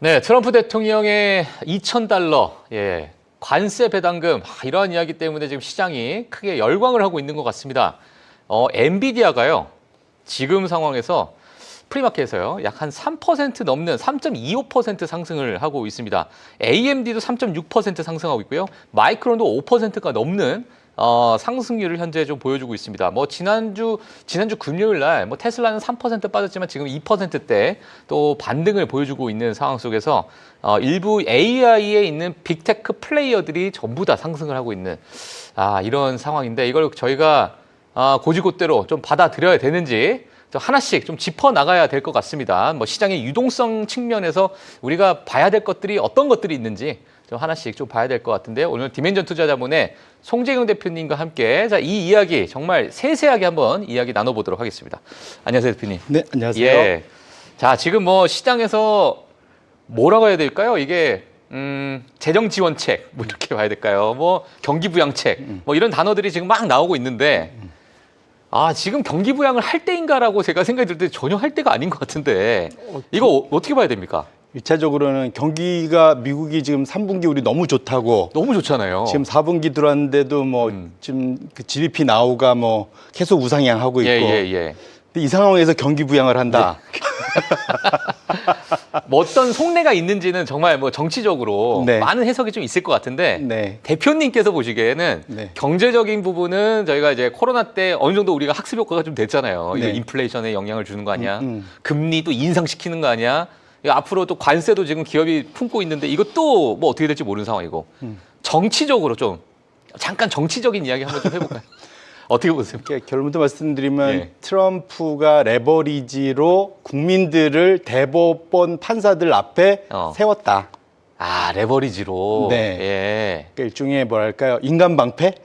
네, 트럼프 대통령의 2,000달러 관세 배당금 이러한 이야기 때문에 지금 시장이 크게 열광을 하고 있는 것 같습니다. 엔비디아가요, 지금 상황에서 프리마켓에서요, 약 한 3% 넘는 3.25% 상승을 하고 있습니다. AMD도 3.6% 상승하고 있고요. 마이크론도 5%가 넘는 상승률을 현재 좀 보여주고 있습니다. 지난주 금요일 날 테슬라는 3% 빠졌지만 지금 2%대 또 반등을 보여주고 있는 상황 속에서 일부 AI에 있는 빅테크 플레이어들이 전부 다 상승을 하고 있는 이런 상황인데, 이걸 저희가 고지고대로 좀 받아들여야 되는지 하나씩 좀 짚어 나가야 될 것 같습니다. 시장의 유동성 측면에서 우리가 봐야 될 것들이 어떤 것들이 있는지 좀 하나씩 좀 봐야 될 것 같은데요. 오늘 디멘전 투자자문의 송재경 대표님과 함께 이 이야기 정말 세세하게 한번 이야기 나눠보도록 하겠습니다. 안녕하세요, 대표님. 네, 안녕하세요. 예. 자, 지금 시장에서 뭐라고 해야 될까요? 이게 재정 지원책 이렇게 봐야 될까요? 경기 부양책 이런 단어들이 지금 막 나오고 있는데 지금 경기 부양을 할 때인가라고 제가 생각이 들 때 전혀 할 때가 아닌 것 같은데 이거 어떻게 봐야 됩니까? 1차적으로는 경기가 미국이 지금 3분기 우리 너무 좋다고. 너무 좋잖아요. 지금 4분기 들어왔는데도 지금 그 GDP 나오가 계속 우상향하고 있고. 근데 이 상황에서 경기 부양을 한다. 네. 어떤 속내가 있는지는 정말 정치적으로 많은 해석이 좀 있을 것 같은데 대표님께서 보시기에는 경제적인 부분은 저희가 이제 코로나 때 어느 정도 우리가 학습 효과가 좀 됐잖아요. 이거 인플레이션에 영향을 주는 거 아니야? 금리도 인상시키는 거 아니야? 앞으로 또 관세도 지금 기업이 품고 있는데 이것도 어떻게 될지 모르는 상황이고 정치적으로 좀 잠깐 정치적인 이야기 한번 좀 해볼까요? 어떻게 보세요? 결론부터 말씀드리면 트럼프가 레버리지로 국민들을 대법원 판사들 앞에 세웠다. 레버리지로. 네. 그러니까 일종의 뭐랄까요, 인간 방패?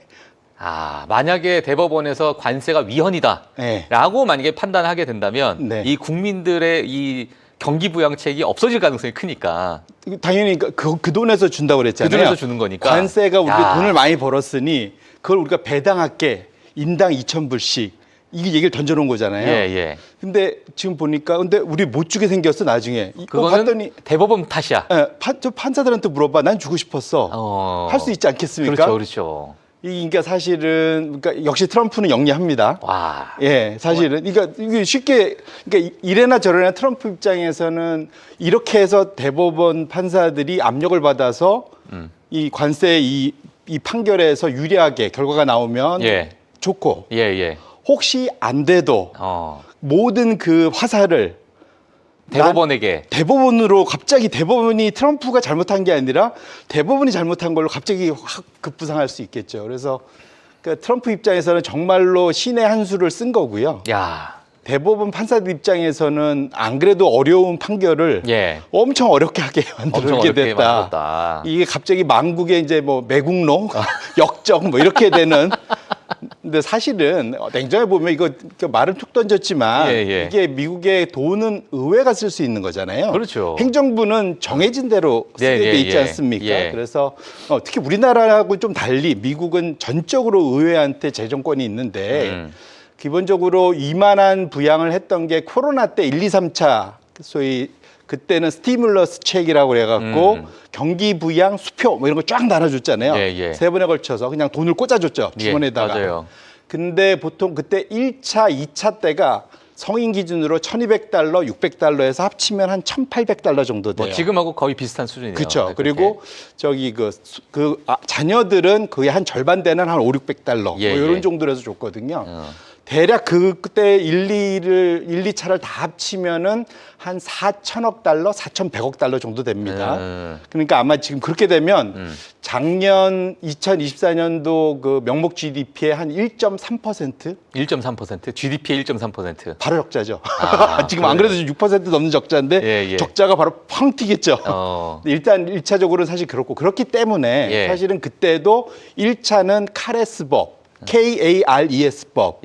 만약에 대법원에서 관세가 위헌이다라고 만약에 판단하게 된다면 이 국민들의 이 경기 부양책이 없어질 가능성이 크니까. 당연히 그 돈에서 준다고 그랬잖아요. 그 돈에서 주는 거니까. 관세가 우리가 돈을 많이 벌었으니 그걸 우리가 배당할게. 인당 2,000불씩. 이게 얘기를 던져놓은 거잖아요. 근데 지금 보니까 우리 못 주게 생겼어, 나중에. 그거는 봤더니 대법원 탓이야. 저 판사들한테 물어봐. 난 주고 싶었어. 할 수 있지 않겠습니까? 그렇죠. 그러니까 사실은 역시 트럼프는 영리합니다. 사실은 이게 쉽게 이래나 저래나 트럼프 입장에서는 이렇게 해서 대법원 판사들이 압력을 받아서 이 관세 이 판결에서 유리하게 결과가 나오면 좋고 혹시 안 돼도 모든 그 화살을 대법원으로 갑자기 대법원이 트럼프가 잘못한 게 아니라 대법원이 잘못한 걸로 갑자기 확 급부상할 수 있겠죠. 그래서 트럼프 입장에서는 정말로 신의 한 수를 쓴 거고요. 대법원 판사들 입장에서는 안 그래도 어려운 판결을 엄청 어렵게 하게 만들게 됐다. 이게 갑자기 만국의 이제 매국노, 역적 이렇게 되는. 근데 사실은 냉정해 보면 이거 말을 툭 던졌지만 이게 미국의 돈은 의회가 쓸 수 있는 거잖아요. 그렇죠. 행정부는 정해진 대로 쓰게 돼 있지 않습니까? 그래서 특히 우리나라하고 좀 달리 미국은 전적으로 의회한테 재정권이 있는데 기본적으로 이만한 부양을 했던 게 코로나 때 1, 2, 3차 소위 그때는 스티뮬러스 책이라고 그래갖고 경기 부양 수표 이런 거 쫙 나눠줬잖아요. 세 번에 걸쳐서 그냥 돈을 꽂아줬죠. 주머니에다가. 근데 보통 그때 1차, 2차 때가 성인 기준으로 1,200달러, 600달러에서 합치면 한 1,800달러 정도 돼요. 지금하고 거의 비슷한 수준이네요. 그렇죠. 그리고 자녀들은 거의 한 절반 되는 한 5, 600달러 이런 정도로 해서 줬거든요. 대략 그때 1, 2차를 다 합치면은 한 4천억 달러, 4,100억 달러 정도 됩니다. 그러니까 아마 지금 그렇게 되면 작년 2024년도 그 명목 GDP의 한 1.3%? 1.3%? GDP의 1.3%? 바로 적자죠. 지금 안 그래도 6% 넘는 적자인데 적자가 바로 팡 튀겠죠. 일단 1차적으로는 사실 그렇기 때문에 사실은 그때도 1차는 카레스법, KARES법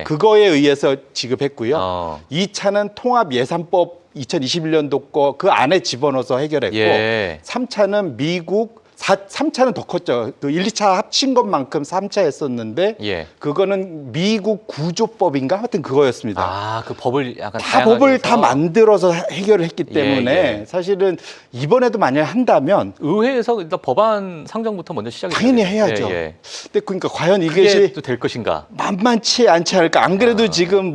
그거에 의해서 지급했고요. 2차는 통합예산법 2021년도 거 그 안에 집어넣어서 해결했고 3차는 미국 3차는 더 컸죠. 그 1, 2차 합친 것만큼 3차 했었는데 예. 그거는 미국 구조법인가 하여튼 그거였습니다. 아, 그 법을 약간 다 다양하게 법을 해서. 다 만들어서 해결을 했기 때문에 예. 사실은 이번에도 만약 한다면 의회에서 일단 법안 상정부터 먼저 시작이 당연히 돼야 돼요. 해야죠. 예, 예. 근데 그러니까 과연 그게 이것이 또 될 것인가? 만만치 않지 않을까? 안 그래도 지금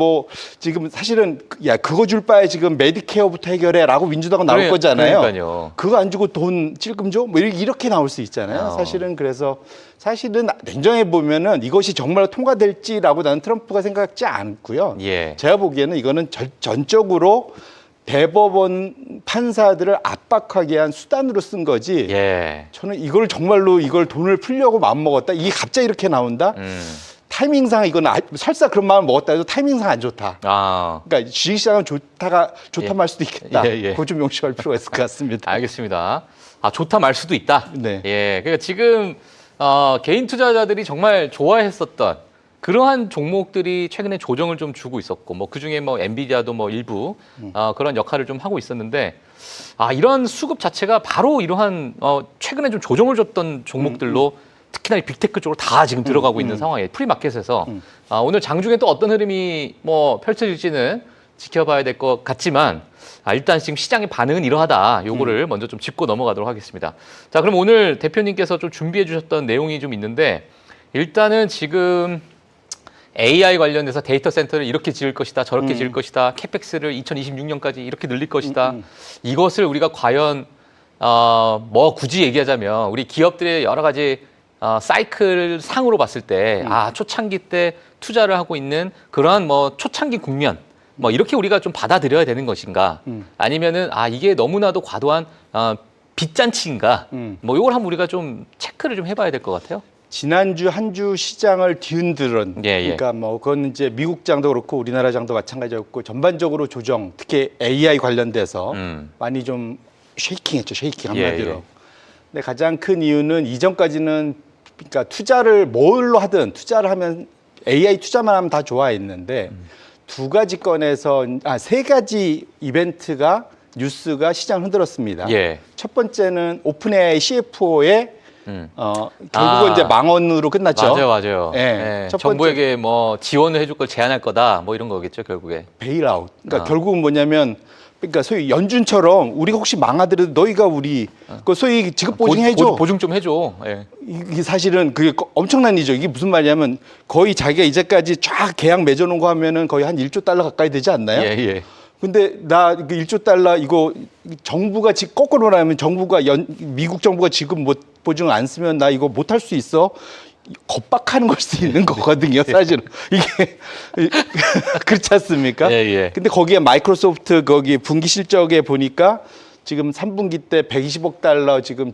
사실은 야 그거 줄 바에 지금 메디케어부터 해결해라고 민주당은 나올 거잖아요. 그러니까요. 그거 안 주고 돈 찔끔 줘? 뭐 이렇게 나올 수 있잖아요. 사실은 그래서 사실은 냉정해 보면은 이것이 정말 통과될지라고 나는 트럼프가 생각지 않고요. 예. 제가 보기에는 이거는 전적으로 대법원 판사들을 압박하기 위한 수단으로 쓴 거지. 예. 저는 이걸 정말로 이걸 돈을 풀려고 마음먹었다. 이게 갑자기 이렇게 나온다. 타이밍상 이건 설사 그런 마음을 먹었다 해도 타이밍상 안 좋다. 아. 그러니까 주식시장은 좋다 말 수도 있겠다. 예, 예. 그거 좀 명심할 필요가 있을 것 같습니다. 알겠습니다. 아, 좋다 말 수도 있다. 네. 예. 그러니까 지금 개인 투자자들이 정말 좋아했었던 그러한 종목들이 최근에 조정을 좀 주고 있었고, 뭐 그중에 뭐 엔비디아도 뭐 일부 그런 역할을 좀 하고 있었는데, 이런 수급 자체가 바로 이러한 최근에 좀 조정을 줬던 종목들로 특히나 이 빅테크 쪽으로 다 지금 들어가고 있는 상황이에요. 프리마켓에서 오늘 장중에 또 어떤 흐름이 뭐 펼쳐질지는 지켜봐야 될 것 같지만. 일단 지금 시장의 반응은 이러하다. 요거를 먼저 좀 짚고 넘어가도록 하겠습니다. 자, 그럼 오늘 대표님께서 좀 준비해 주셨던 내용이 좀 있는데, 일단은 지금 AI 관련해서 데이터 센터를 이렇게 지을 것이다, 저렇게 지을 것이다, 캐펙스를 2026년까지 이렇게 늘릴 것이다. 이것을 우리가 과연 뭐 굳이 얘기하자면 우리 기업들의 여러 가지 사이클 상으로 봤을 때 초창기 때 투자를 하고 있는 그러한 뭐 초창기 국면 뭐 이렇게 우리가 좀 받아들여야 되는 것인가? 아니면은 이게 너무나도 과도한 빚잔치인가? 뭐 이걸 한번 우리가 좀 체크를 좀 해봐야 될 것 같아요. 지난주 한 주 시장을 뒤흔들은 예. 그러니까 뭐 그건 이제 미국 장도 그렇고 우리나라 장도 마찬가지였고 전반적으로 조정 특히 AI 관련돼서 많이 좀 쉐이킹했죠. 쉐이킹 한마디로. 예. 근데 가장 큰 이유는 이전까지는 그러니까 투자를 뭘로 하든 투자를 하면 AI 투자만 하면 다 좋아했는데 두 가지 건에서 세 가지 이벤트가 뉴스가 시장을 흔들었습니다. 예. 첫 번째는 오픈AI CFO의 결국은 이제 망언으로 끝났죠. 맞아요. 예. 첫 번째 정부에게 뭐 지원을 해줄 걸 제한할 거다. 뭐 이런 거겠죠, 결국에. 베일아웃. 그러니까 결국은 뭐냐면 그러니까 소위 연준처럼 우리가 혹시 망하더라도 너희가 우리 그 소위 지급 보증해줘. 보증 좀 해줘. 예. 이게 사실은 그게 엄청난 일이죠. 이게 무슨 말이냐면 거의 자기가 이제까지 쫙 계약 맺어놓은 거 하면은 거의 한 1조 달러 가까이 되지 않나요? 예. 근데 나 1조 달러 이거 정부가 거꾸로 말하면 미국 정부가 지금 뭐 보증을 안 쓰면 나 이거 못 할 수 있어. 겁박하는 걸 수 있는 거거든요, 사실은. 이게 그렇지 않습니까? 예. 근데 거기에 마이크로소프트 거기 분기 실적에 보니까 지금 3분기 때 120억 달러 지금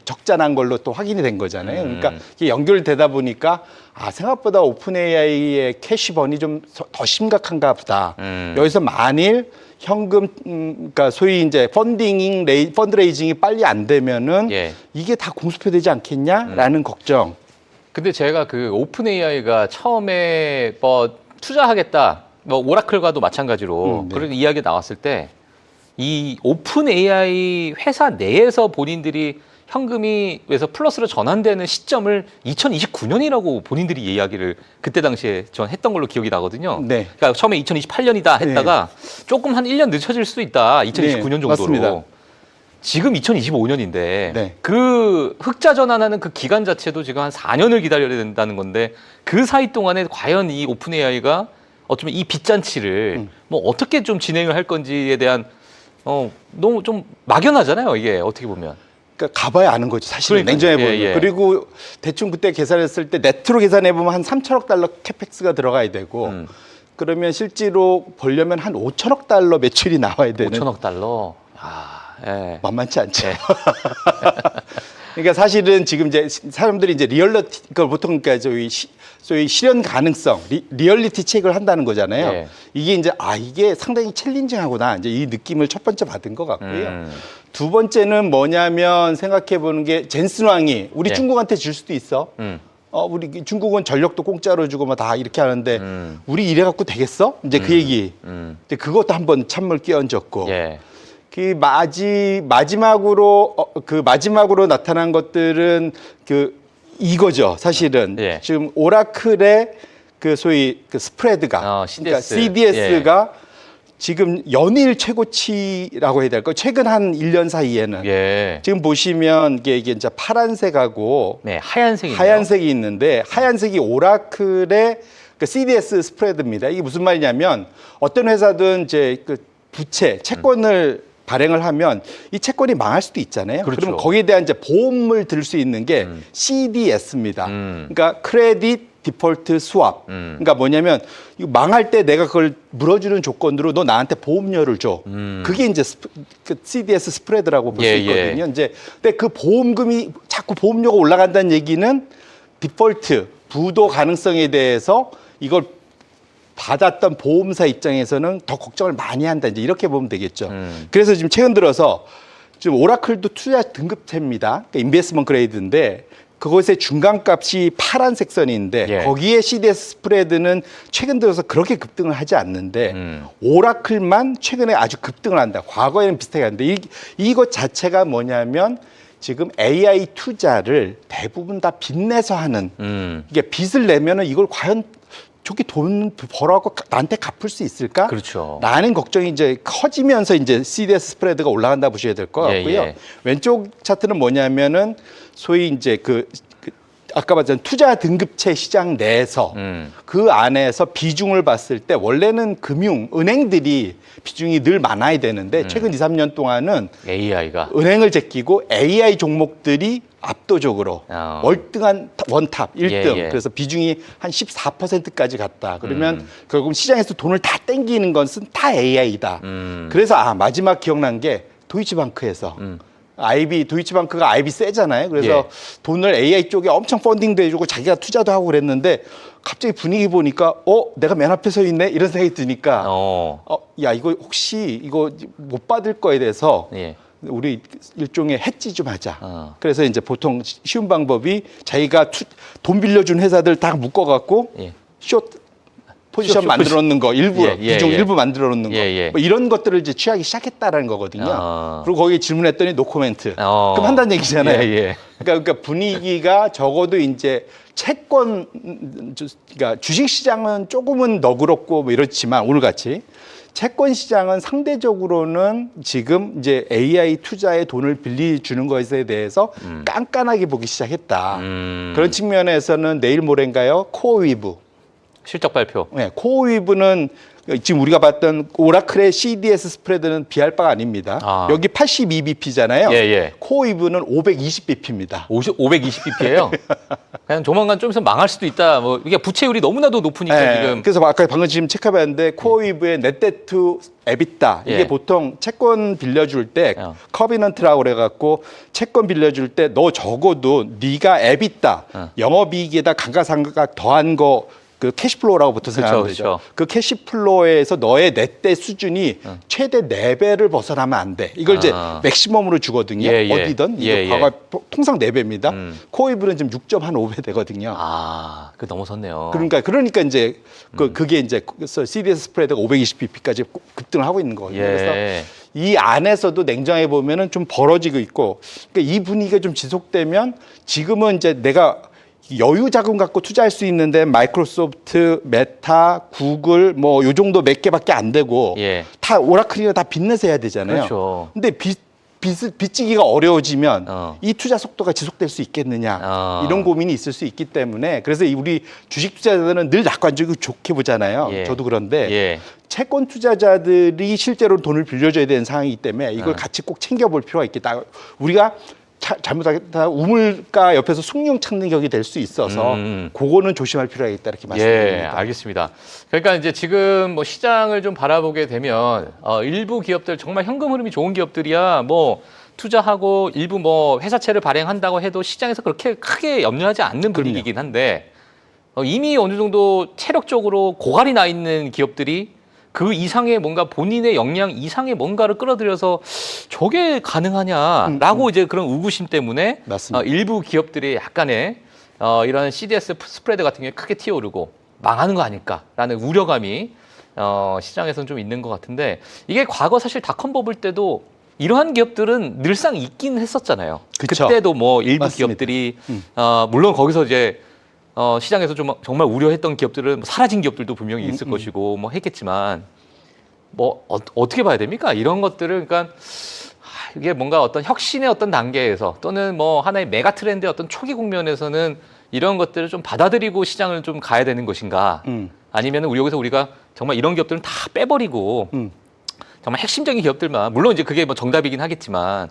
적자 난 걸로 또 확인이 된 거잖아요. 그러니까 이게 연결되다 보니까 생각보다 오픈 AI의 캐시번이 좀 더 심각한가 보다. 여기서 만일 현금 그러니까 소위 이제 펀드레이징이 빨리 안 되면은 이게 다 공수표되지 않겠냐라는 걱정. 근데 제가 그 오픈 AI가 처음에 뭐 투자하겠다, 뭐 오라클과도 마찬가지로 그런 이야기 나왔을 때 이 오픈 AI 회사 내에서 본인들이 현금이 그래서 플러스로 전환되는 시점을 2029년이라고 본인들이 이야기를 그때 당시에 전 했던 걸로 기억이 나거든요. 네. 그러니까 처음에 2028년이다 했다가 조금 한 1년 늦춰질 수도 있다. 2029년 정도로. 맞습니다. 지금 2025년인데 네. 그 흑자 전환하는 그 기간 자체도 지금 한 4년을 기다려야 된다는 건데 그 사이 동안에 과연 이 오픈 AI가 어쩌면 이 빚잔치를 뭐 어떻게 좀 진행을 할 건지에 대한 너무 좀 막연하잖아요. 이게 어떻게 보면. 그러니까 가봐야 아는 거죠. 사실은 냉정해 보면. 그리고 대충 그때 계산했을 때 네트로 계산해 보면 한 3천억 달러 캐펙스가 들어가야 되고 그러면 실제로 벌려면 한 5천억 달러 매출이 나와야 되는. 5천억 달러. 예. 만만치 않죠. 그러니까 사실은 지금 이제 사람들이 이제 리얼리티, 그걸 보통 그러니까 소위 실현 가능성, 리얼리티 체크를 한다는 거잖아요. 이게 이제 이게 상당히 챌린징하구나. 이제 이 느낌을 첫 번째 받은 것 같고요. 두 번째는 뭐냐면 생각해 보는 게 젠슨 왕이 우리 중국한테 줄 수도 있어. 우리 중국은 전력도 공짜로 주고 뭐 다 이렇게 하는데 우리 이래 갖고 되겠어? 이제 그 얘기. 이제 그것도 한번 찬물 끼얹었고. 그 마지막으로 나타난 것들은 이거죠. 사실은 예. 지금 오라클의 소위 스프레드가 그러니까 CDS가 지금 연일 최고치라고 해야 될까요? 최근 한 1년 사이에는 지금 보시면 이게 이제 파란색하고 하얀색이 있는데 하얀색이 오라클의 CDS 스프레드입니다. 이게 무슨 말이냐면 어떤 회사든 이제 부채, 채권을 발행을 하면 이 채권이 망할 수도 있잖아요. 그렇죠. 그러면 거기에 대한 이제 보험을 들 수 있는 게 CDS입니다. 그러니까 크레딧 디폴트 스왑. 그러니까 뭐냐면 이거 망할 때 내가 그걸 물어주는 조건으로 너 나한테 보험료를 줘. 그게 이제 CDS 스프레드라고 볼 수 있거든요. 이제 근데 그 보험금이 자꾸 보험료가 올라간다는 얘기는 디폴트 부도 가능성에 대해서 이걸 받았던 보험사 입장에서는 더 걱정을 많이 한다. 이제 이렇게 보면 되겠죠. 그래서 지금 최근 들어서 지금 오라클도 투자 등급제입니다. 그러니까 인베스트먼트 그레이드인데 그것의 중간값이 파란색 선인데 거기에 CDS 스프레드는 최근 들어서 그렇게 급등을 하지 않는데 오라클만 최근에 아주 급등을 한다. 과거에는 비슷하게 하는데 이것 자체가 뭐냐면 지금 AI 투자를 대부분 다 빚내서 하는 이게 빚을 내면은 이걸 과연 저기 돈 벌어갖고 나한테 갚을 수 있을까? 그렇죠. 라는 걱정이 이제 커지면서 이제 CDS 스프레드가 올라간다 보셔야 될 것 같고요. 왼쪽 차트는 뭐냐면은 소위 이제 아까 말했던 투자 등급체 시장 내에서 그 안에서 비중을 봤을 때 원래는 은행들이 비중이 늘 많아야 되는데 최근 2, 3년 동안은 AI가 은행을 제끼고 AI 종목들이 압도적으로 월등한 원탑 1등 그래서 비중이 한 14%까지 갔다. 그러면 결국 시장에서 돈을 다 땡기는 것은 다 AI다. 그래서 마지막 기억난 게 도이치방크에서 도이치방크가 IB 세잖아요. 그래서 돈을 AI 쪽에 엄청 펀딩도 해주고 자기가 투자도 하고 그랬는데 갑자기 분위기 보니까 내가 맨 앞에 서 있네 이런 생각이 드니까 야 이거 혹시 이거 못 받을 거에 대해서 우리 일종의 해지 좀 하자. 그래서 이제 보통 쉬운 방법이 자기가 돈 빌려준 회사들 다 묶어갖고 숏 포지션 만들어 놓는 거 비중 일부 만들어 놓는 거 뭐 이런 것들을 이제 취하기 시작했다라는 거거든요. 그리고 거기에 질문했더니 노 코멘트. 그럼 한다는 얘기잖아요. 그러니까 분위기가 적어도 이제 그러니까 주식 시장은 조금은 너그럽고 뭐 이렇지만 오늘같이 채권 시장은 상대적으로는 지금 이제 AI 투자에 돈을 빌려주는 것에 대해서 깐깐하게 보기 시작했다. 그런 측면에서는 내일 모레인가요? 코어위브. 실적 발표. 네, 코어위브는 지금 우리가 봤던 오라클의 CDS 스프레드는 비할 바가 아닙니다. 여기 82bp잖아요. 코어위브는 520bp입니다. 520bp예요? 그냥 조만간 좀 있으면 망할 수도 있다. 뭐 이게 부채율이 너무나도 높으니까 지금. 그래서 아까 방금 지금 체크해봤는데 코어위브의 넷데트 에비타 이게 보통 채권 빌려줄 때 커비넌트라고 그래갖고 채권 빌려줄 때 너 적어도 네가 에비타 영업이익에다 감가상각 더한 거 캐시플로우라고 보통 생각하면 되죠. 그 캐시플로우에서 너의 넷대 수준이 최대 4배를 벗어나면 안 돼. 이걸 이제 맥시멈으로 주거든요. 어디든. 이게 과거 통상 4배입니다. 코어위브는 지금 6.5배 되거든요. 그 넘어섰네요. 그러니까 이제 그게 이제 CDS 스프레드가 520bp까지 급등을 하고 있는 거거든요. 그래서 이 안에서도 냉정해 보면은 좀 벌어지고 있고, 그러니까 이 분위기가 좀 지속되면 지금은 이제 내가 여유 자금 갖고 투자할 수 있는데 마이크로소프트, 메타, 구글 뭐 요 정도 몇 개밖에 안 되고 다 오라클이나 다 빚내서 해야 되잖아요. 그렇죠. 근데 빚지기가 어려워지면 이 투자 속도가 지속될 수 있겠느냐 이런 고민이 있을 수 있기 때문에 그래서 우리 주식 투자자들은 늘 낙관적이고 좋게 보잖아요. 저도 그런데 채권 투자자들이 실제로 돈을 빌려줘야 되는 상황이기 때문에 이걸 같이 꼭 챙겨볼 필요가 있겠다. 우리가 잘못하겠다 우물가 옆에서 숭늉 찾는 격이 될 수 있어서 그거는 조심할 필요가 있다 이렇게 말씀드립니다. 알겠습니다. 그러니까 이제 지금 뭐 시장을 좀 바라보게 되면 일부 기업들 정말 현금 흐름이 좋은 기업들이야 뭐 투자하고 일부 뭐 회사채를 발행한다고 해도 시장에서 그렇게 크게 염려하지 않는 분위기이긴 한데 이미 어느 정도 체력적으로 고갈이 나 있는 기업들이 그 이상의 뭔가 본인의 역량 이상의 뭔가를 끌어들여서 저게 가능하냐라고 이제 그런 의구심 때문에 일부 기업들이 약간의 이런 CDS 스프레드 같은 게 크게 튀어오르고 망하는 거 아닐까라는 우려감이 시장에서는 좀 있는 것 같은데 이게 과거 사실 닷컴 버블 때도 이러한 기업들은 늘상 있긴 했었잖아요. 그쵸. 그때도 뭐 일부 맞습니다. 기업들이 물론 거기서 이제 시장에서 좀 정말 우려했던 기업들은 사라진 기업들도 분명히 있을 것이고 뭐 했겠지만 뭐 어떻게 봐야 됩니까? 이런 것들을 그러니까 이게 뭔가 어떤 혁신의 어떤 단계에서 또는 뭐 하나의 메가 트렌드의 어떤 초기 국면에서는 이런 것들을 좀 받아들이고 시장을 좀 가야 되는 것인가? 아니면 여기서 우리가 정말 이런 기업들은 다 빼버리고 정말 핵심적인 기업들만 물론 이제 그게 뭐 정답이긴 하겠지만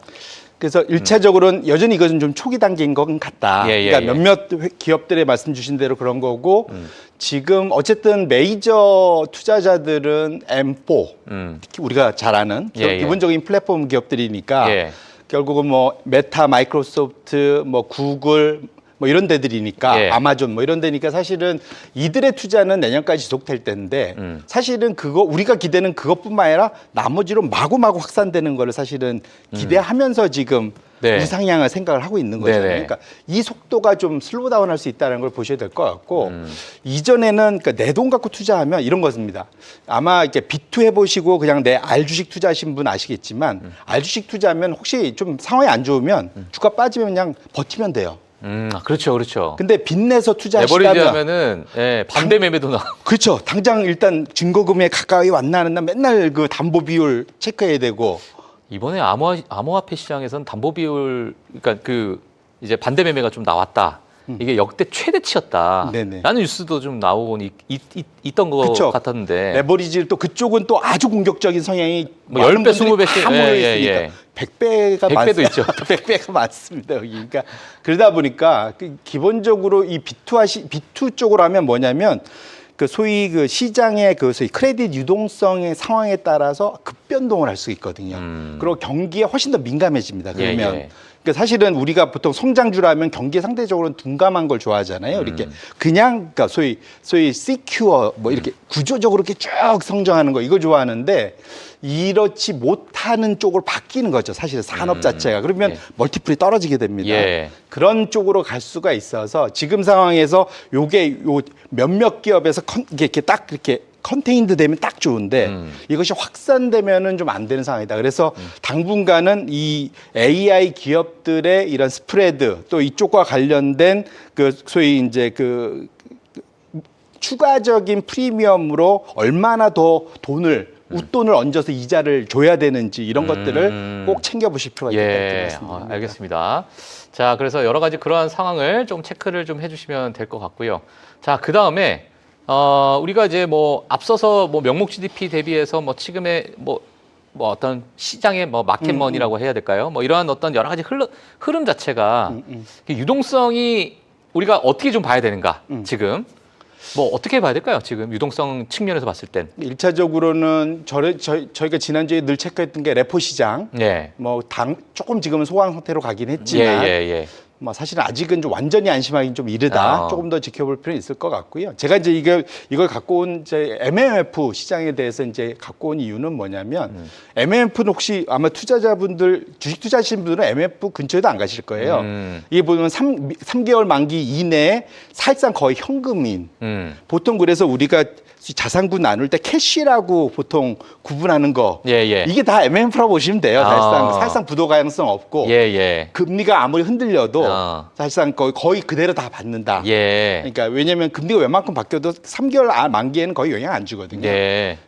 그래서 일차적으로는 여전히 이것은 좀 초기 단계인 것 같다. 예, 예, 그러니까 예. 몇몇 기업들의 말씀 주신 대로 그런 거고 지금 어쨌든 메이저 투자자들은 M4 특히 우리가 잘 아는 예, 예. 기본적인 플랫폼 기업들이니까 예. 결국은 뭐 메타, 마이크로소프트, 뭐 구글 뭐 이런 데들이니까 예. 아마존 뭐 이런 데니까 사실은 이들의 투자는 내년까지 지속될 텐데 사실은 그거 우리가 기대는 그것뿐만 아니라 나머지로 마구마구 확산되는 거를 사실은 기대하면서 지금 네. 우상향을 생각을 하고 있는 거잖아요. 네네. 그러니까 이 속도가 좀 슬로우 다운할 수 있다는 걸 보셔야 될 것 같고 이전에는 그러니까 내 돈 갖고 투자하면 이런 것입니다. 아마 이렇게 B2 해보시고 그냥 내 R 주식 투자하신 분 아시겠지만 R 주식 투자하면 혹시 좀 상황이 안 좋으면 주가 빠지면 그냥 버티면 돼요. 그렇죠, 그렇죠. 근데 빚내서 레버리지 투자하시다면 하면은 예, 반대 매매도 나. 그렇죠. 당장 일단 증거금액 가까이 왔나 하는 날 맨날 그 담보 비율 체크해야 되고 이번에 암호화폐 시장에서는 담보 비율 그러니까 그 이제 반대 매매가 좀 나왔다. 이게 역대 최대치였다. 네네. 라는 뉴스도 좀 나오고 있던 것 그쵸. 같았는데. 레버리지를 또 그쪽은 또 아주 공격적인 성향이 뭐 10배, 20배씩 다 모여 예, 예, 있으니까 예. 100배가 100배도 있죠. 100배가 많습니다. 여기. 그러니까 그러다 보니까 기본적으로 이 B2 쪽으로 하면 뭐냐면 그 소위 그 시장의 그 소위 크레딧 유동성의 상황에 따라서 급변동을 할 수 있거든요. 그리고 경기에 훨씬 더 민감해집니다. 그러면 예, 예. 그러니까 사실은 우리가 보통 성장주라면 경기에 상대적으로는 둔감한 걸 좋아하잖아요. 이렇게 그냥 그러니까 소위 시큐어 뭐 이렇게 구조적으로 이렇게 쭉 성장하는 거 이거 좋아하는데 이렇지 못하는 쪽으로 바뀌는 거죠. 사실은 산업 자체가 그러면 예. 멀티플이 떨어지게 됩니다. 예. 그런 쪽으로 갈 수가 있어서 지금 상황에서 요게 요 몇몇 기업에서 이렇게 딱 이렇게 컨테인드 되면 딱 좋은데 이것이 확산되면은 좀 안 되는 상황이다. 그래서 당분간은 이 AI 기업들의 이런 스프레드 또 이쪽과 관련된 그 소위 이제 그 추가적인 프리미엄으로 얼마나 더 웃돈을 얹어서 이자를 줘야 되는지 이런 것들을 꼭 챙겨보실 필요가 있다. 이렇게 말씀드립니다. 알겠습니다. 자, 그래서 여러 가지 그러한 상황을 좀 체크를 좀 해주시면 될 것 같고요. 자, 그 다음에 우리가 이제 뭐 앞서서 뭐 명목 GDP 대비해서 뭐 지금의 뭐 어떤 시장의 뭐 마켓머니라고 해야 될까요? 뭐 이러한 어떤 여러 가지 흐름 자체가 유동성이 우리가 어떻게 좀 봐야 되는가? 지금 뭐 어떻게 봐야 될까요? 지금 유동성 측면에서 봤을 땐. 1차적으로는 저희가 지난주에 늘 체크했던 게 레포 시장. 예. 뭐 조금 지금은 소강 상태로 가긴 했지만 예. 뭐 사실은 아직은 좀 완전히 안심하기는 좀 이르다. 조금 더 지켜볼 필요는 있을 것 같고요. 제가 이제 이걸 갖고 온 이제 MMF 시장에 대해서 이제 갖고 온 이유는 뭐냐면 MMF는 혹시 아마 투자자분들 주식 투자하시는 분들은 MMF 근처에도 안 가실 거예요. 이게 보면 3개월 만기 이내에 사실상 거의 현금인. 보통 그래서 우리가 자산군 나눌 때 캐시라고 보통 구분하는 거 이게 다 MMF라고 보시면 돼요. 사실상 부도 가능성 없고 금리가 아무리 흔들려도 사실상 거의 그대로 다 받는다. 그러니까 왜냐하면 금리가 웬만큼 바뀌어도 3개월 만기에는 거의 영향 안 주거든요.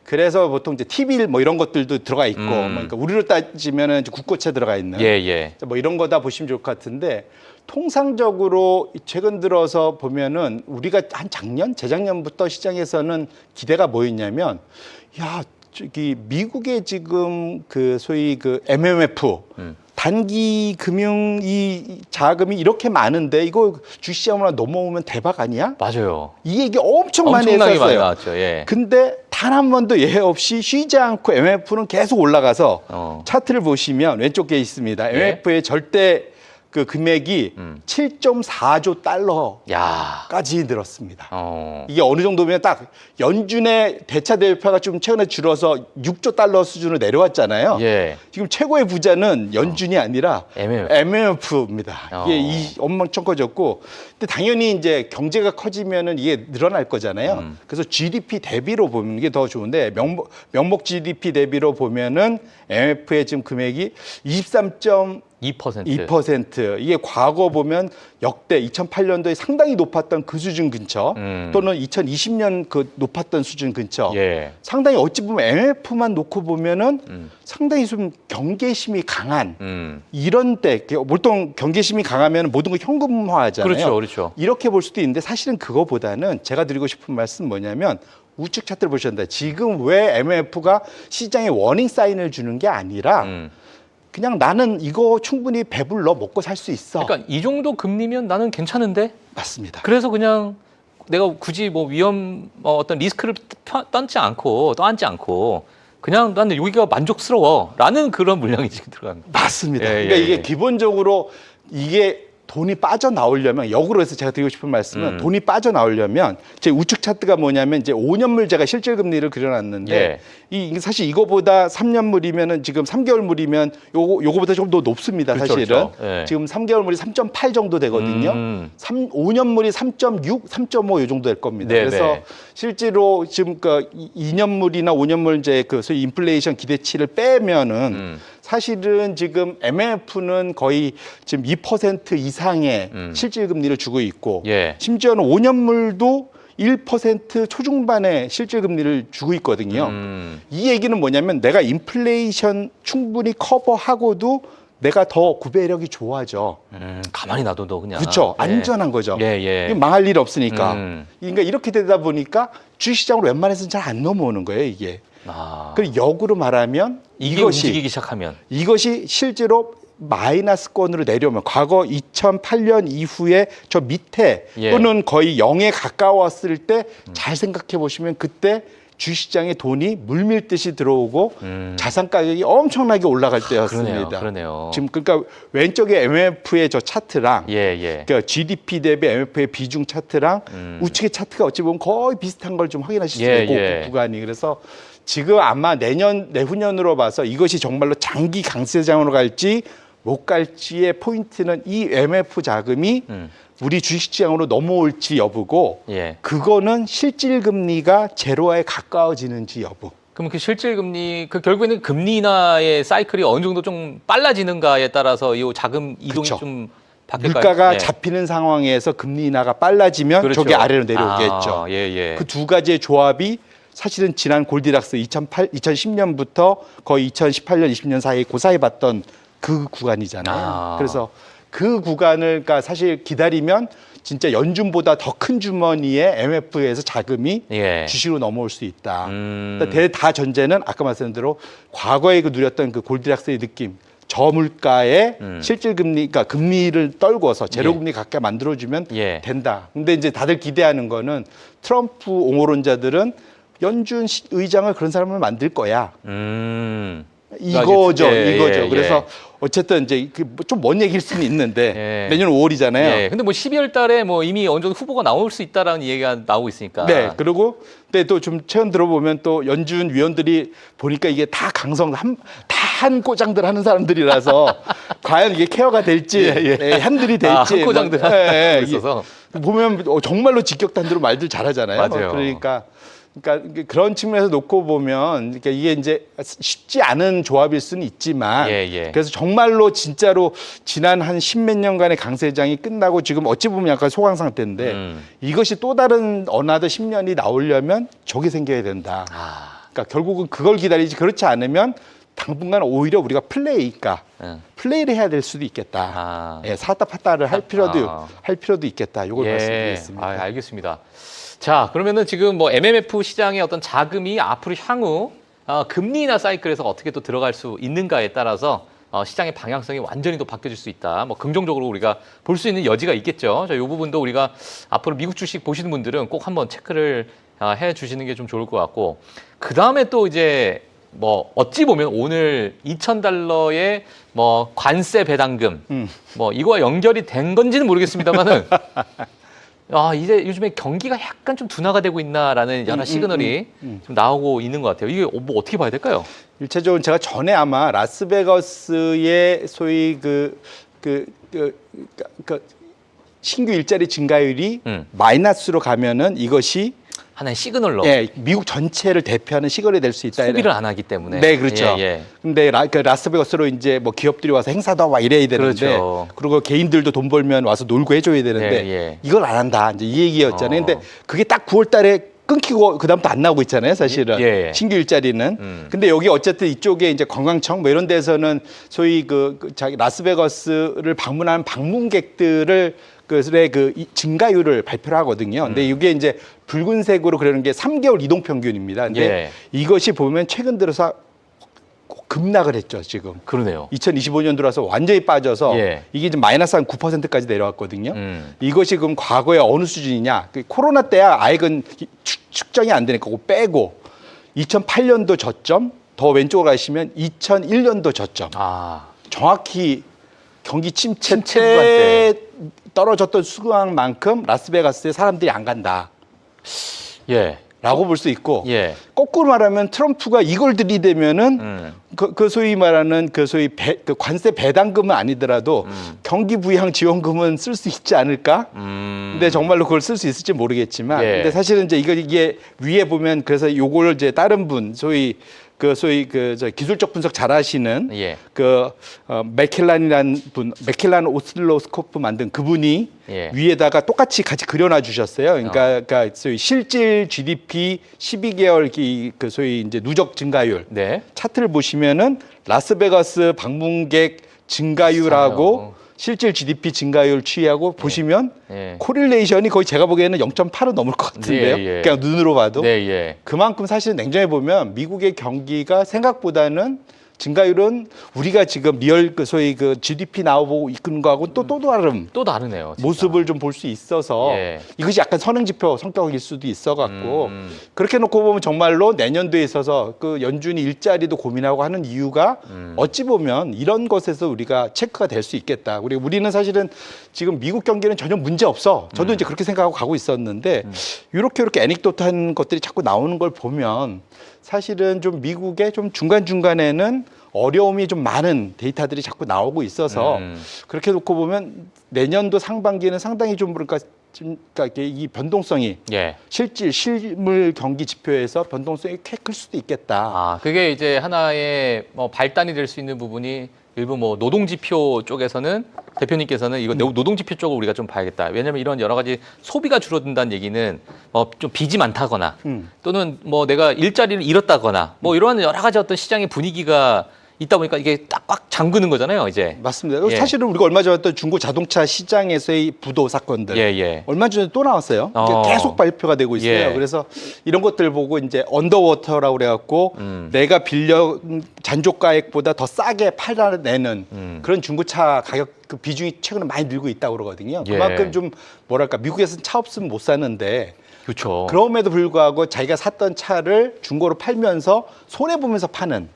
그래서 보통 이제 T빌 뭐 이런 것들도 들어가 있고 뭐 그러니까 우리로 따지면은 국고채 들어가 있는 뭐 이런 거다 보시면 좋을 것 같은데. 통상적으로 최근 들어서 보면은 우리가 한 재작년부터 시장에서는 기대가 뭐였냐면 저기 미국의 지금 그 소위 그 MMF 단기 금융 이 자금이 이렇게 많은데 이거 주시장으로 넘어오면 대박 아니야? 맞아요. 이 얘기 엄청 많이 엄청나게 했었어요. 많이 나왔죠. 근데 단 한 번도 예외 없이 쉬지 않고 MMF는 계속 올라가서 차트를 보시면 왼쪽에 있습니다. MMF의 절대 그 금액이 7.4조 달러까지 야. 늘었습니다. 어. 이게 어느 정도면 딱 연준의 대차 대표가 좀 최근에 줄어서 6조 달러 수준으로 내려왔잖아요. 예. 지금 최고의 부자는 연준이 아니라 MMF입니다. 이게 엄청 커졌고, 근데 당연히 이제 경제가 커지면은 이게 늘어날 거잖아요. 그래서 GDP 대비로 보면 이게 더 좋은데 명목 GDP 대비로 보면은 MMF의 지금 금액이 2% 이게 과거 보면 역대 2008년도에 상당히 높았던 그 수준 근처 또는 2020년 그 높았던 수준 근처 예. 상당히 어찌 보면 MF만 놓고 보면은 상당히 좀 경계심이 강한 이런 때 보통 경계심이 강하면 모든 걸 현금화하잖아요. 그렇죠, 그렇죠. 이렇게 볼 수도 있는데 사실은 그거보다는 제가 드리고 싶은 말씀 뭐냐면 우측 차트를 보셨는데 지금 왜 MF가 시장에 워닝 사인을 주는 게 아니라 그냥 나는 이거 충분히 배불러 먹고 살 수 있어. 그러니까 이 정도 금리면 나는 괜찮은데. 맞습니다. 그래서 그냥 내가 굳이 뭐 위험 어떤 리스크를 떠안지 않고 그냥 나는 여기가 만족스러워라는 그런 물량이 지금 들어가는 거예요. 맞습니다. 예, 그러니까 예, 이게 예. 기본적으로 이게 돈이 빠져나오려면 역으로 해서 제가 드리고 싶은 말씀은 돈이 빠져나오려면 제 우측 차트가 뭐냐면 이제 5년물 제가 실질 금리를 그려놨는데 예. 이 사실 이거보다 3년물이면은 지금 3개월물이면 요거보다 좀 더 높습니다. 그렇죠, 사실은 그렇죠. 예. 지금 3개월물이 3.8 정도 되거든요. 5년물이 3.6, 3.5 요 정도 될 겁니다. 네, 그래서 네. 실제로 지금 그 2년물이나 5년물 이제 그 소위 인플레이션 기대치를 빼면은 사실은 지금 MMF는 거의 지금 2% 이상의 실질 금리를 주고 있고 예. 심지어는 5년물도 1% 초중반의 실질 금리를 주고 있거든요. 이 얘기는 뭐냐면 내가 인플레이션 충분히 커버하고도 내가 더 구매력이 좋아져. 가만히 놔둬도 그냥. 그렇죠. 예. 안전한 거죠. 예, 예. 이게 망할 일 없으니까. 그러니까 이렇게 되다 보니까 주식시장으로 웬만해서는 잘 안 넘어오는 거예요, 이게. 그리고 역으로 말하면 이게 움직이기 시작하면. 이것이 실제로 마이너스권으로 내려오면 과거 2008년 이후에 저 밑에 예. 또는 거의 0에 가까웠을 때 잘 생각해 보시면 그때 주식시장에 돈이 물밀듯이 들어오고 자산 가격이 엄청나게 올라갈 때였습니다. 그러네요. 지금 그러니까 왼쪽에 MF의 저 차트랑 예, 예. 그러니까 GDP 대비 MF의 비중 차트랑 우측의 차트가 어찌 보면 거의 비슷한 걸 좀 확인하실 수 예, 있고 예. 그 구간이 그래서 지금 아마 내후년으로 봐서 이것이 정말로 장기 강세장으로 갈지 못 갈지의 포인트는 이 MF 자금이 우리 주식시장으로 넘어올지 여부고 예. 그거는 실질 금리가 제로에 가까워지는지 여부. 그럼 그 실질 금리 결국에는 금리 인하의 사이클이 어느 정도 좀 빨라지는가에 따라서 이 자금 이동이 그쵸. 좀 바뀔까요? 물가가 예. 잡히는 상황에서 금리 인하가 빨라지면 그렇죠. 저게 아래로 내려오겠죠. 예, 예. 그 두 가지의 조합이 사실은 지난 골디락스 2010년부터 거의 2018년, 20년 사이 그 사이 봤던 그 구간이잖아요. 그래서 그 구간을 그러니까 사실 기다리면 진짜 연준보다 더 큰 주머니에 MF에서 자금이 예. 주식으로 넘어올 수 있다. 그러니까 대다 전제는 아까 말씀드린 대로 과거에 그 누렸던 그 골디락스의 느낌. 저물가의 실질 금리, 그러니까 금리를 떨궈서 제로 금리 가까이 만들어주면 예. 된다. 근데 이제 다들 기대하는 거는 트럼프 옹호론자들은 연준 의장을 그런 사람을 만들 거야. 이거죠, 예, 이거죠. 예, 그래서 어쨌든 이제 좀 먼 얘기일 수는 있는데 예. 내년 5월이잖아요. 예. 근데 뭐 12월 달에 뭐 이미 어느 정도 후보가 나올 수 있다라는 얘기가 나오고 있으니까. 네, 그리고 근데 또 좀 최근 들어보면 또 연준 위원들이 보니까 이게 다 한 꼬장들 하는 사람들이라서 과연 이게 케어가 될지, 한들이 될지. 한 꼬장들 뭐, 하고 있어서. 보면 정말로 직격탄으로 말들 잘하잖아요. 맞아요. 그러니까 그런 측면에서 놓고 보면 그러니까 이게 이제 쉽지 않은 조합일 수는 있지만 예, 예. 그래서 정말로 진짜로 지난 한 십몇 년간의 강세장이 끝나고 지금 어찌 보면 약간 소강 상태인데 이것이 또 다른 어나더 10년이 나오려면 저게 생겨야 된다. 그러니까 결국은 그걸 기다리지 그렇지 않으면 당분간 오히려 우리가 플레이를 해야 될 수도 있겠다. 예, 사다 파다를 할 필요도 있겠다. 이걸 말씀드리겠습니다. 알겠습니다. 자, 그러면은 지금 뭐 MMF 시장의 어떤 자금이 앞으로 향후 금리 인하 사이클에서 어떻게 또 들어갈 수 있는가에 따라서 시장의 방향성이 완전히 또 바뀌어질 수 있다. 뭐 긍정적으로 우리가 볼 수 있는 여지가 있겠죠. 자, 이 부분도 우리가 앞으로 미국 주식 보시는 분들은 꼭 한번 체크를 해 주시는 게 좀 좋을 것 같고, 그 다음에 또 이제 뭐 어찌 보면 오늘 2,000달러의 뭐 관세 배당금 뭐 이거와 연결이 된 건지는 모르겠습니다만은 아 이제 요즘에 경기가 약간 좀 둔화가 되고 있나라는 여러 시그널이 좀 나오고 있는 것 같아요. 이게 뭐 어떻게 봐야 될까요? 일차적으로 제가 전에 아마 라스베가스의 소위 그 신규 일자리 증가율이 마이너스로 가면은 이것이 하나의 시그널로 예, 미국 전체를 대표하는 시그널이 될 수 있다. 소비를 안 하기 때문에. 네, 그렇죠. 예, 예. 근데 라스베가스로 이제 뭐 기업들이 와서 행사도 하고 이래야 되는데, 그렇죠. 그리고 개인들도 돈 벌면 와서 놀고 해줘야 되는데 예, 예. 이걸 안 한다. 이제 이 얘기였잖아요. 근데 그게 딱 9월달에 끊기고 그다음부터 안 나오고 있잖아요, 사실은. 예, 예. 신규 일자리는. 근데 여기 어쨌든 이쪽에 이제 관광청 뭐 이런 데서는 소위 자기 라스베가스를 방문하는 방문객들을 이 증가율을 발표를 하거든요. 근데 이게 이제 붉은색으로 그러는 게 3개월 이동 평균입니다. 근데 예. 이것이 보면 최근 들어서 급락을 했죠, 지금. 그러네요. 2025년 들어서 완전히 빠져서 예. 이게 이제 마이너스 한 9%까지 내려왔거든요. 이것이 그럼 과거에 어느 수준이냐? 코로나 때야 아예 측정이 안 되니까 그거 빼고 2008년도 저점, 더 왼쪽으로 가시면 2001년도 저점. 아. 정확히 경기 침체 침체 때 떨어졌던 수강만큼 라스베가스에 사람들이 안 간다. 예. 라고 볼 수 있고 예. 거꾸로 말하면 트럼프가 이걸 들이대면은 그 소위 말하는 그 관세 배당금은 아니더라도 경기 부양 지원금은 쓸 수 있지 않을까? 근데 정말로 그걸 쓸 수 있을지 모르겠지만 예. 근데 사실은 이제 이게 위에 보면 그래서 요걸 이제 다른 분 소위 저 기술적 분석 잘하시는 예. 맥켈란 오슬로스코프 만든 그분이 예. 위에다가 똑같이 같이 그려놔 주셨어요. 그러니까 소위 실질 GDP 12개월 소위 이제 누적 증가율 네. 차트를 보시면은 라스베가스 방문객 증가율하고 비슷하네요. 실질 GDP 증가율 추이하고 보시면 예. 코릴레이션이 거의 제가 보기에는 0.8은 넘을 것 같은데요. 예, 예. 그냥 눈으로 봐도. 네, 예. 그만큼 사실 냉정해 보면 미국의 경기가 생각보다는 증가율은 우리가 지금 리얼 소위 GDP 나오고 있는 거하고 또 다른 또 다르네요. 진짜. 모습을 좀 볼 수 있어서 예. 이것이 약간 선행지표 성격일 수도 있어 갖고 그렇게 놓고 보면 정말로 내년도에 있어서 연준이 일자리도 고민하고 하는 이유가 어찌 보면 이런 것에서 우리가 체크가 될 수 있겠다. 그리고 우리는 사실은 지금 미국 경기는 전혀 문제 없어. 저도 이제 그렇게 생각하고 가고 있었는데 이렇게 애닉도트한 것들이 자꾸 나오는 걸 보면 사실은 좀 미국의 좀 중간중간에는 어려움이 좀 많은 데이터들이 자꾸 나오고 있어서 그렇게 놓고 보면 내년도 상반기는 상당히 좀 이 변동성이 예. 실물 경기 지표에서 변동성이 꽤 클 수도 있겠다. 아, 그게 이제 하나의 뭐 발단이 될 수 있는 부분이 일부 뭐 노동지표 쪽에서는 대표님께서는 이거 노동지표 쪽을 우리가 좀 봐야겠다. 왜냐하면 이런 여러 가지 소비가 줄어든다는 얘기는 좀 빚이 많다거나 또는 뭐 내가 일자리를 잃었다거나 뭐 이런 여러 가지 어떤 시장의 분위기가 있다 보니까 이게 딱 꽉 잠그는 거잖아요, 이제. 맞습니다. 예. 사실은 우리가 얼마 전에 했던 중고 자동차 시장에서의 부도 사건들 예, 예. 얼마 전에 또 나왔어요. 계속 발표가 되고 있어요. 예. 그래서 이런 것들 보고 이제 언더워터라고 그래갖고 내가 빌려 잔존가액보다 더 싸게 팔아내는 그런 중고차 가격 비중이 최근에 많이 늘고 있다고 그러거든요. 예. 그만큼 좀 뭐랄까 미국에서는 차 없으면 못 사는데 그렇죠. 그럼에도 불구하고 자기가 샀던 차를 중고로 팔면서 손해 보면서 파는.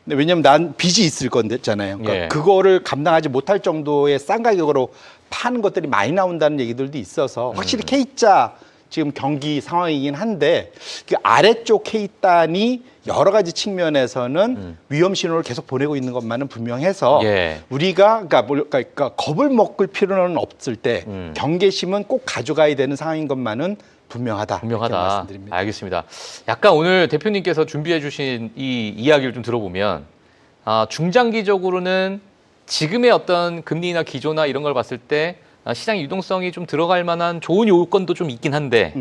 근데 왜냐면 난 빚이 있을 건데잖아요. 그러니까 예. 그거를 감당하지 못할 정도의 싼 가격으로 파는 것들이 많이 나온다는 얘기들도 있어서 확실히 K자 지금 경기 상황이긴 한데 그 아래쪽 K단이 여러 가지 측면에서는 위험 신호를 계속 보내고 있는 것만은 분명해서 예. 우리가 그러니까 겁을 먹을 필요는 없을 때 경계심은 꼭 가져가야 되는 상황인 것만은 분명하다. 이렇게 분명하다. 말씀드립니다. 알겠습니다. 약간 오늘 대표님께서 준비해 주신 이 이야기를 좀 들어보면 중장기적으로는 지금의 어떤 금리나 기조나 이런 걸 봤을 때 시장의 유동성이 좀 들어갈 만한 좋은 요건도 좀 있긴 한데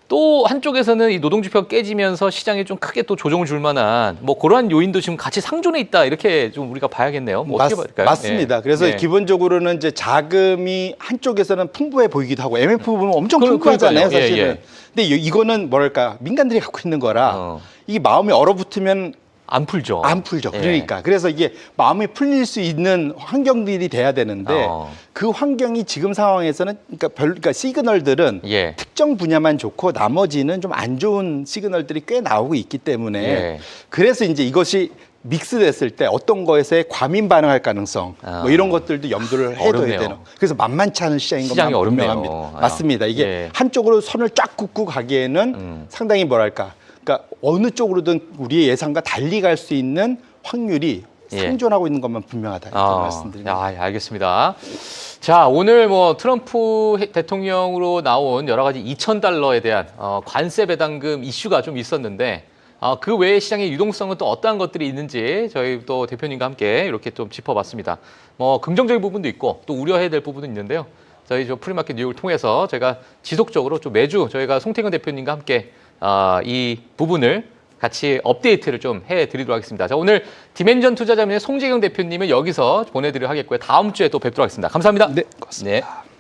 또 한쪽에서는 이 노동지표가 깨지면서 시장이 좀 크게 또 조정을 줄 만한 뭐 그러한 요인도 지금 같이 상존해 있다 이렇게 좀 우리가 봐야겠네요. 뭐 어떻게 볼까요? 맞습니다. 예. 그래서 예. 기본적으로는 이제 자금이 한쪽에서는 풍부해 보이기도 하고 MF 부분은 엄청 그러니까요. 풍부하잖아요, 사실은. 예, 예. 근데 이거는 뭐랄까 민간들이 갖고 있는 거라 어. 이게 마음이 얼어붙으면 안 풀죠. 안 풀죠. 예. 그러니까 그래서 이게 마음이 풀릴 수 있는 환경들이 돼야 되는데 그 환경이 지금 상황에서는 그러니까 시그널들은 예. 특정 분야만 좋고 나머지는 좀 안 좋은 시그널들이 꽤 나오고 있기 때문에 예. 그래서 이제 이것이 믹스됐을 때 어떤 것에 과민 반응할 가능성 뭐 이런 것들도 염두를 해둬야 어렵네요. 되는. 그래서 만만치 않은 시장인 시장이 것만 어렵네요. 분명합니다. 맞습니다. 이게 예. 한쪽으로 선을 쫙 긋고 가기에는 상당히 뭐랄까. 그러니까 어느 쪽으로든 우리의 예상과 달리 갈 수 있는 확률이 예. 상존하고 있는 것만 분명하다 이렇게 말씀드립니다. 알겠습니다. 자, 오늘 뭐 트럼프 대통령으로 나온 여러 가지 2,000달러에 대한 관세 배당금 이슈가 좀 있었는데 그 외에 시장의 유동성은 또 어떠한 것들이 있는지 저희 또 대표님과 함께 이렇게 좀 짚어봤습니다. 뭐 긍정적인 부분도 있고 또 우려해야 될 부분도 있는데요. 저희 저 프리마켓 뉴욕을 통해서 제가 지속적으로 좀 매주 저희가 송태근 대표님과 함께 이 부분을 같이 업데이트를 좀 해드리도록 하겠습니다. 자, 오늘 디멘전 투자자문의 송재경 대표님은 여기서 보내드리도록 하겠고요. 다음 주에 또 뵙도록 하겠습니다. 감사합니다. 네, 고맙습니다. 네.